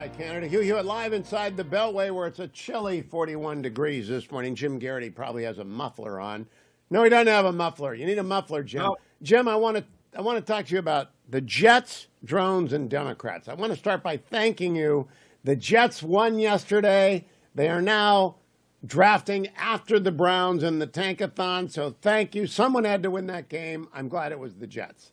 Hi, Canada. Hugh live inside the Beltway where it's a chilly 41 degrees this morning. Jim Geraghty probably has a muffler on. No, he doesn't have a muffler. You need a muffler, Jim. No. Jim, I want to talk to you about the Jets, drones, and Democrats. I want to start by thanking you. The Jets won yesterday. They are now drafting after the Browns in the Tankathon. So thank you. Someone had to win that game. I'm glad it was the Jets.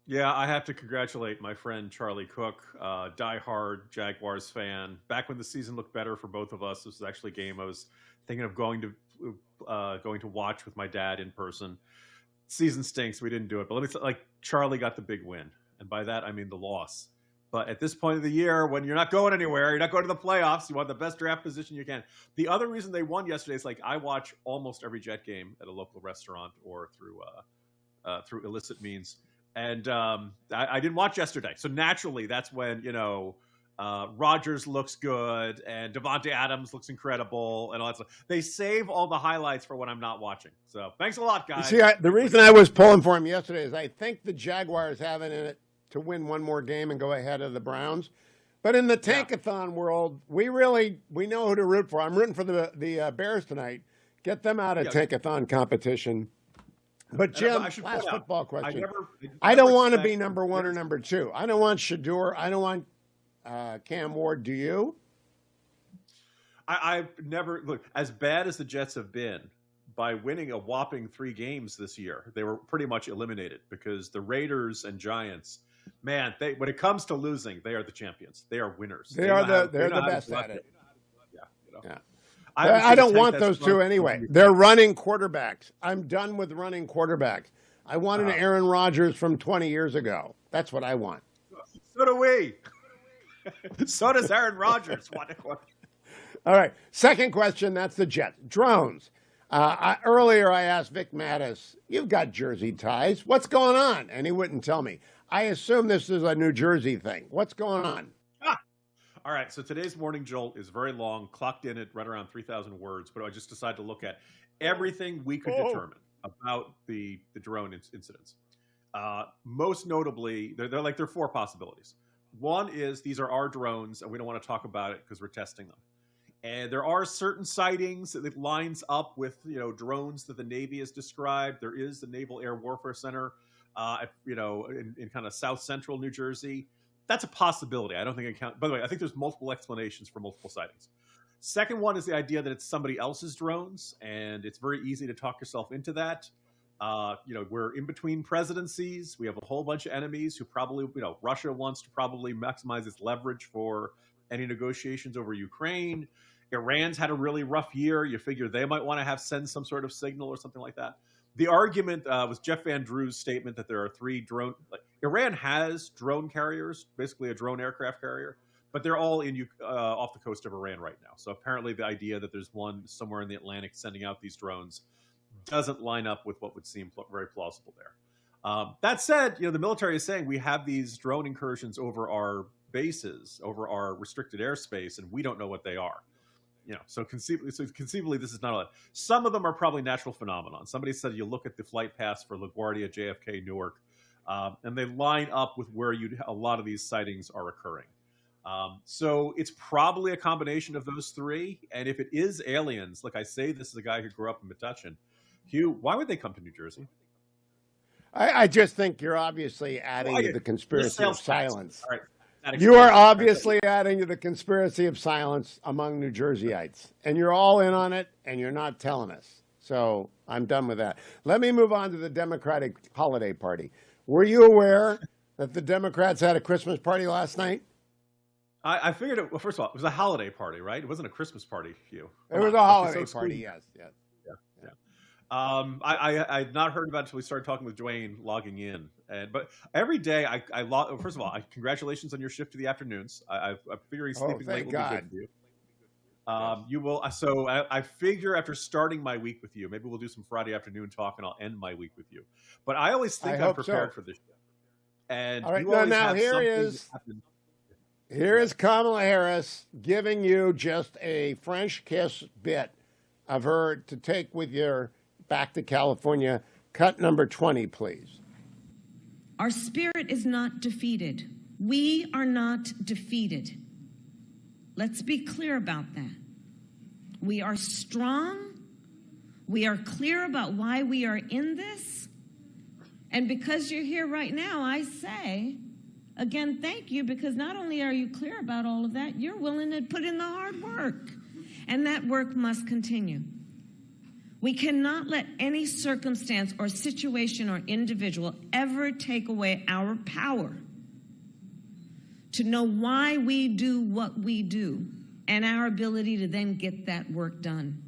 Yeah, I have to congratulate my friend Charlie Cook, diehard Jaguars fan. Back when the season looked better for both of us, this was actually a game I was thinking of going to watch with my dad in person. Season stinks, we didn't do it, but let me say, like, Charlie got the big win, and by that I mean the loss. But at this point of the year, when you're not going anywhere, you're not going to the playoffs, you want the best draft position you can. The other reason they won yesterday is, like, I watch almost every Jet game at a local restaurant or through illicit means. And I didn't watch yesterday. So naturally, that's when, Rodgers looks good and Devontae Adams looks incredible and all that stuff. They save all the highlights for when I'm not watching. So thanks a lot, guys. See, the reason I was pulling for him yesterday is I think the Jaguars have it in it to win one more game and go ahead of the Browns. But in the Tankathon world, we know who to root for. I'm rooting for the Bears tonight. Get them out of Tankathon competition. But Jim, last football question. I don't want to be number one or number two. I don't want Shador. I don't want Cam Ward. Do you? I've never look as bad as the Jets have been. By winning a whopping 3 games this year, they were pretty much eliminated because the Raiders and Giants, man, when it comes to losing, they are the champions. They are winners. They're the best at it. Yeah. I don't want those two anyway. They're running quarterbacks. I'm done with running quarterbacks. I want an Aaron Rodgers from 20 years ago. That's what I want. So do we. So does Aaron Rodgers. All right. Second question. That's the Jets. Drones. Earlier, I asked Vic Mattis, you've got Jersey ties. What's going on? And he wouldn't tell me. I assume this is a New Jersey thing. What's going on? All right, so today's morning jolt is very long, clocked in at right around 3,000 words, but I just decided to look at everything we could determine about the drone incidents. Most notably, there are 4 possibilities. One is these are our drones, and we don't want to talk about it because we're testing them. And there are certain sightings that lines up with drones that the Navy has described. There is the Naval Air Warfare Center, in kind of south central New Jersey. That's a possibility. I don't think it counts. By the way, I think there's multiple explanations for multiple sightings. Second one is the idea that it's somebody else's drones, and it's very easy to talk yourself into that. We're in between presidencies. We have a whole bunch of enemies who probably, Russia wants to probably maximize its leverage for any negotiations over Ukraine. Iran's had a really rough year. You figure they might want to send some sort of signal or something like that. The argument was Jeff Van Drew's statement that there are 3 drone. Iran has drone carriers, basically a drone aircraft carrier, but they're all off the coast of Iran right now. So apparently, the idea that there's one somewhere in the Atlantic sending out these drones doesn't line up with what would seem very plausible there. That said, the military is saying we have these drone incursions over our bases, over our restricted airspace, and we don't know what they are. So conceivably, this is not a. Some of them are probably natural phenomenon. Somebody said you look at the flight paths for LaGuardia, JFK, Newark, and they line up with where a lot of these sightings are occurring. So it's probably a combination of those 3. And if it is aliens, like I say, this is a guy who grew up in Metuchen. Hugh, why would they come to New Jersey? I just think you're obviously adding to the conspiracy of silence. All right. You are obviously adding to the conspiracy of silence among New Jerseyites, and you're all in on it, and you're not telling us. So I'm done with that. Let me move on to the Democratic holiday party. Were you aware that the Democrats had a Christmas party last night? I figured it. Well, first of all, it was a holiday party, right? It wasn't a Christmas party, Hugh. It was a holiday party, yes. I had not heard about it until we started talking with Dwayne logging in. But every day, first of all, congratulations on your shift to the afternoons. I'm figuring sleeping late will be good for you. You will. So I figure after starting my week with you, maybe we'll do some Friday afternoon talk, and I'll end my week with you. But I always think I'm prepared for this show. And all right, now here is Kamala Harris giving you just a French kiss bit of her to take with your back to California. Cut number 20, please. Our spirit is not defeated. We are not defeated. Let's be clear about that. We are strong. We are clear about why we are in this. And because you're here right now, I say, again, thank you, because not only are you clear about all of that, you're willing to put in the hard work. And that work must continue. We cannot let any circumstance or situation or individual ever take away our power to know why we do what we do and our ability to then get that work done.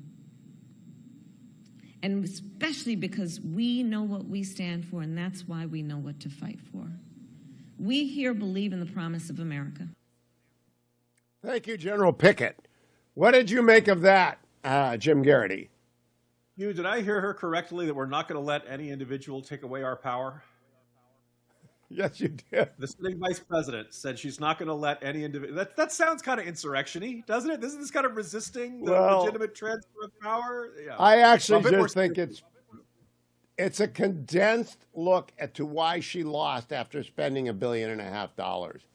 And especially because we know what we stand for, and that's why we know what to fight for. We here believe in the promise of America. Thank you, General Pickett. What did you make of that, Jim Geraghty? Hugh, did I hear her correctly that we're not going to let any individual take away our power? Yes, you did. The sitting vice president said she's not going to let any individual. That sounds kind of insurrection-y, doesn't it? Isn't this kind of resisting the legitimate transfer of power? Yeah. I actually just think it's a condensed look to why she lost after spending $1.5 billion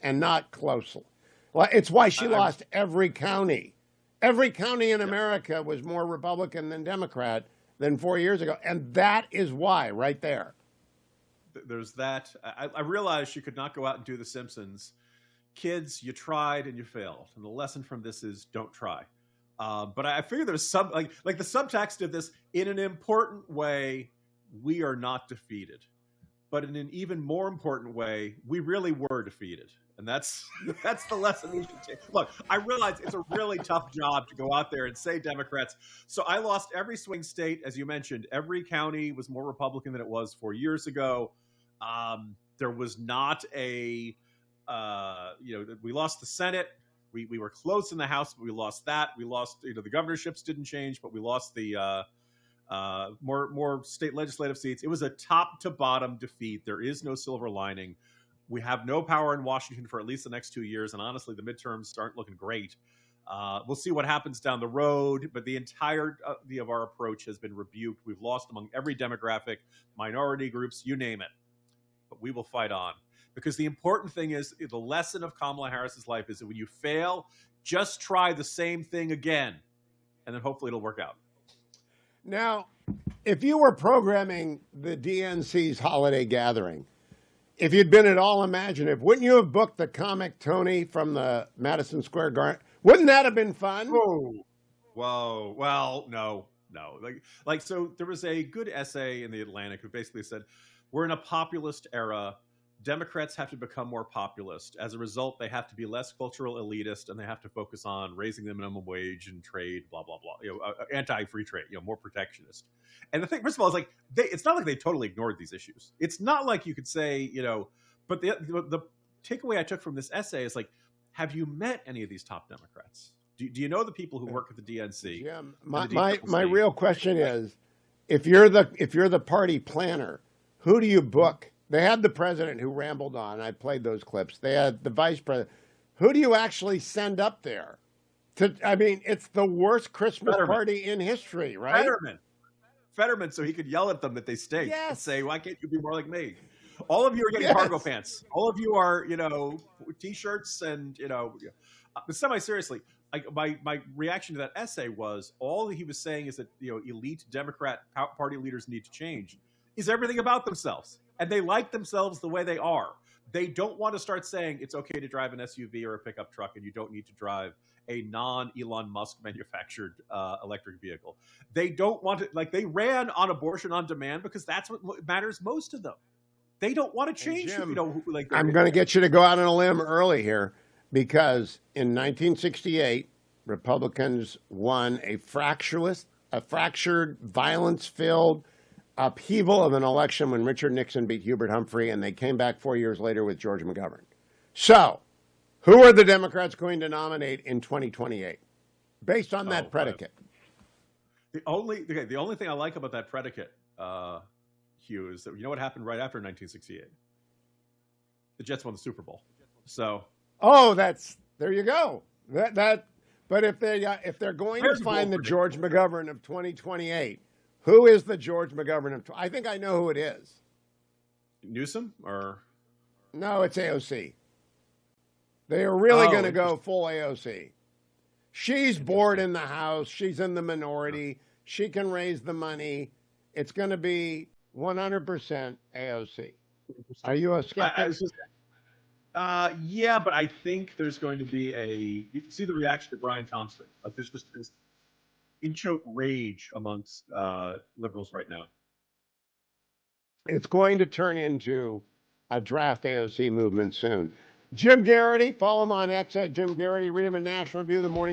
and not closely. Well, it's why she lost every county. Every county in America was more Republican than Democrat than 4 years ago. And that is why, right there. There's that. I realized you could not go out and do The Simpsons. Kids, you tried and you failed. And the lesson from this is don't try. But I figure there's some, like the subtext of this, in an important way, we are not defeated. But in an even more important way, we really were defeated. And that's the lesson we should take. Look, I realize it's a really tough job to go out there and say Democrats. So I lost every swing state, as you mentioned. Every county was more Republican than it was 4 years ago. There was not we lost the Senate. We were close in the House, but we lost that. We lost, the governorships didn't change, but we lost the more state legislative seats. It was a top to bottom defeat. There is no silver lining. We have no power in Washington for at least the next 2 years. And honestly, the midterms aren't looking great. We'll see what happens down the road. But the entirety of our approach has been rebuked. We've lost among every demographic, minority groups, you name it. But we will fight on. Because the important thing is, the lesson of Kamala Harris's life is that when you fail, just try the same thing again. And then hopefully it'll work out. Now, if you were programming the DNC's holiday gathering, if you'd been at all imaginative, wouldn't you have booked the comic Tony from the Madison Square Garden? Wouldn't that have been fun? Whoa. Well, no. So there was a good essay in the Atlantic who basically said, we're in a populist era. Democrats have to become more populist. As a result, they have to be less cultural elitist, and they have to focus on raising the minimum wage and trade, blah, blah, blah, anti-free trade, more protectionist. And the thing, first of all, is it's not like they totally ignored these issues. It's not like you could say, but the takeaway I took from this essay is have you met any of these top Democrats? Do you know the people who work at the DNC? Jim, my real question is, if you're the party planner, who do you book? They had the president who rambled on. I played those clips. They had the vice president. Who do you actually send up there? It's the worst Christmas party in history, right? Fetterman, so he could yell at them that they stink. Yes. And say, why can't you be more like me? All of you are getting cargo pants. All of you are, T-shirts and, but semi-seriously, my reaction to that essay was all he was saying is that, elite Democrat party leaders need to change. Is everything about themselves. And they like themselves the way they are. They don't want to start saying it's okay to drive an SUV or a pickup truck and you don't need to drive a non-Elon Musk manufactured electric vehicle. They don't want to, they ran on abortion on demand because that's what matters most to them. They don't want to change. Jim, I'm going to get you to go out on a limb early here because in 1968, Republicans won a fractured, violence-filled upheaval of an election when Richard Nixon beat Hubert Humphrey, and they came back 4 years later with George McGovern. So, who are the Democrats going to nominate in 2028, based on that predicate? The only thing I like about that predicate, Hugh, is that you know what happened right after 1968? The Jets won the Super Bowl. So, there you go. But if they're going to find the George McGovern of 2028. Who is the George McGovern of? I think I know who it is. Newsom or? No, it's AOC. They are really going to go full AOC. She's bored in the House. She's in the minority. She can raise the money. It's going to be 100% AOC. Are you a skeptic? Yeah, but I think there's going to be you can see the reaction to Brian Thompson. Like there's just this in-choke rage amongst liberals right now. It's going to turn into a draft AOC movement soon. Jim Geraghty, follow him on X at Jim Geraghty. Read him in National Review, the morning